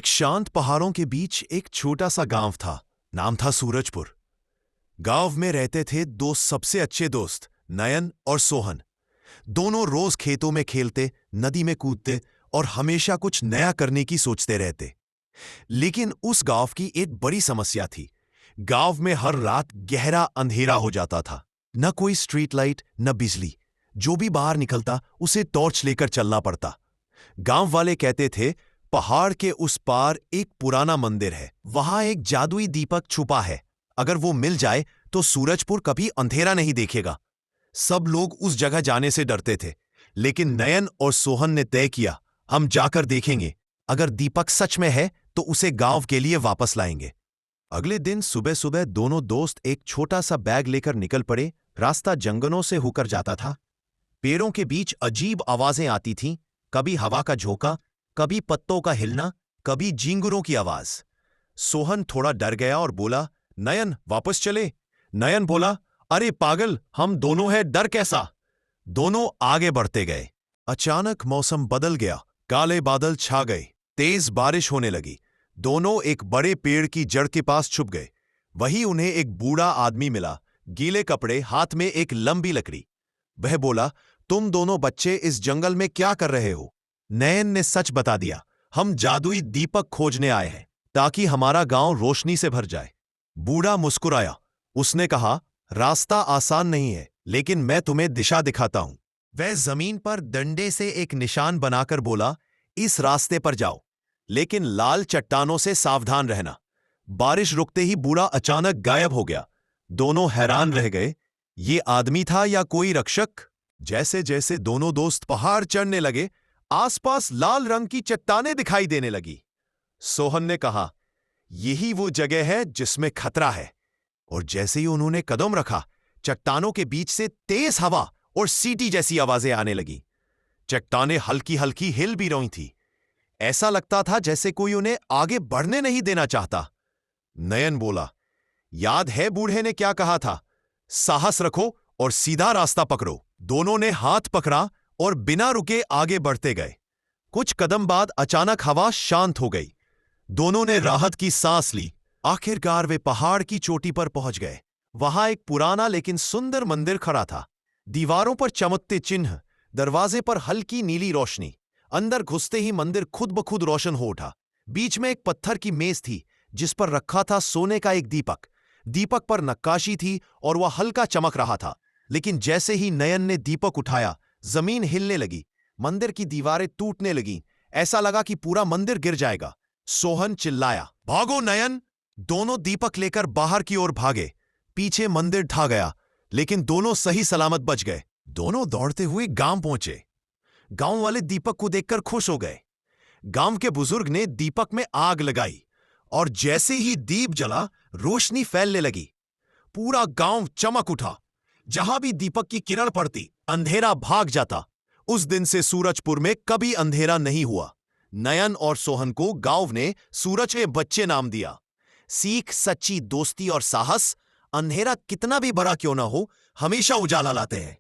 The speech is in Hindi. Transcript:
एक शांत पहाड़ों के बीच एक छोटा सा गांव था। नाम था सूरजपुर। गांव में रहते थे दो सबसे अच्छे दोस्त, नयन और सोहन। दोनों रोज खेतों में खेलते, नदी में कूदते और हमेशा कुछ नया करने की सोचते रहते। लेकिन उस गांव की एक बड़ी समस्या थी। गांव में हर रात गहरा अंधेरा हो जाता था। न कोई स्ट्रीट लाइट, न बिजली। जो भी बाहर निकलता उसे टॉर्च लेकर चलना पड़ता। गांव वाले कहते थे, पहाड़ के उस पार एक पुराना मंदिर है, वहां एक जादुई दीपक छुपा है। अगर वो मिल जाए तो सूरजपुर कभी अंधेरा नहीं देखेगा। सब लोग उस जगह जाने से डरते थे, लेकिन नयन और सोहन ने तय किया, हम जाकर देखेंगे। अगर दीपक सच में है तो उसे गांव के लिए वापस लाएंगे। अगले दिन सुबह सुबह दोनों दोस्त एक छोटा सा बैग लेकर निकल पड़े। रास्ता जंगलों से होकर जाता था। पेड़ों के बीच अजीब आवाजें आती थीं, कभी हवा का झोंका, कभी पत्तों का हिलना, कभी झींगुरों की आवाज। सोहन थोड़ा डर गया और बोला, नयन वापस चले। नयन बोला, अरे पागल, हम दोनों हैं, डर कैसा। दोनों आगे बढ़ते गए। अचानक मौसम बदल गया। काले बादल छा गए, तेज बारिश होने लगी। दोनों एक बड़े पेड़ की जड़ के पास छुप गए। वहीं उन्हें एक बूढ़ा आदमी मिला, गीले कपड़े, हाथ में एक लंबी लकड़ी। वह बोला, तुम दोनों बच्चे इस जंगल में क्या कर रहे हो। नयन ने सच बता दिया, हम जादुई दीपक खोजने आए हैं, ताकि हमारा गांव रोशनी से भर जाए। बूढ़ा मुस्कुराया। उसने कहा, रास्ता आसान नहीं है, लेकिन मैं तुम्हें दिशा दिखाता हूं। वह जमीन पर डंडे से एक निशान बनाकर बोला, इस रास्ते पर जाओ, लेकिन लाल चट्टानों से सावधान रहना। बारिश रुकते ही बूढ़ा अचानक गायब हो गया। दोनों हैरान रह गए, ये आदमी था या कोई रक्षक। जैसे जैसे दोनों दोस्त पहाड़ चढ़ने लगे, आसपास लाल रंग की चट्टानें दिखाई देने लगी। सोहन ने कहा, यही वो जगह है जिसमें खतरा है। और जैसे ही उन्होंने कदम रखा, चट्टानों के बीच से तेज हवा और सीटी जैसी आवाजें आने लगी। चट्टानें हल्की हल्की हिल भी रही थी। ऐसा लगता था जैसे कोई उन्हें आगे बढ़ने नहीं देना चाहता। नयन बोला, याद है बूढ़े ने क्या कहा था, साहस रखो और सीधा रास्ता पकड़ो। दोनों ने हाथ पकड़ा और बिना रुके आगे बढ़ते गए। कुछ कदम बाद अचानक हवा शांत हो गई। दोनों ने राहत की सांस ली। आखिरकार वे पहाड़ की चोटी पर पहुंच गए। वहां एक पुराना लेकिन सुंदर मंदिर खड़ा था। दीवारों पर चमकते चिन्ह, दरवाजे पर हल्की नीली रोशनी। अंदर घुसते ही मंदिर खुद ब खुद रोशन हो उठा। बीच में एक पत्थर की मेज थी, जिस पर रखा था सोने का एक दीपक। दीपक पर नक्काशी थी और वह हल्का चमक रहा था। लेकिन जैसे ही नयन ने दीपक उठाया, जमीन हिलने लगी, मंदिर की दीवारें टूटने लगीं। ऐसा लगा कि पूरा मंदिर गिर जाएगा। सोहन चिल्लाया, भागो नयन। दोनों दीपक लेकर बाहर की ओर भागे। पीछे मंदिर ढह गया, लेकिन दोनों सही सलामत बच गए। दोनों दौड़ते हुए गांव पहुंचे। गांव वाले दीपक को देखकर खुश हो गए। गांव के बुजुर्ग ने दीपक में आग लगाई और जैसे ही दीप जला, रोशनी फैलने लगी। पूरा गांव चमक उठा। जहां भी दीपक की किरण पड़ती, अंधेरा भाग जाता। उस दिन से सूरजपुर में कभी अंधेरा नहीं हुआ। नयन और सोहन को गांव ने सूरज के बच्चे नाम दिया। सीख सच्ची दोस्ती और साहस, अंधेरा कितना भी बड़ा क्यों ना हो, हमेशा उजाला लाते हैं।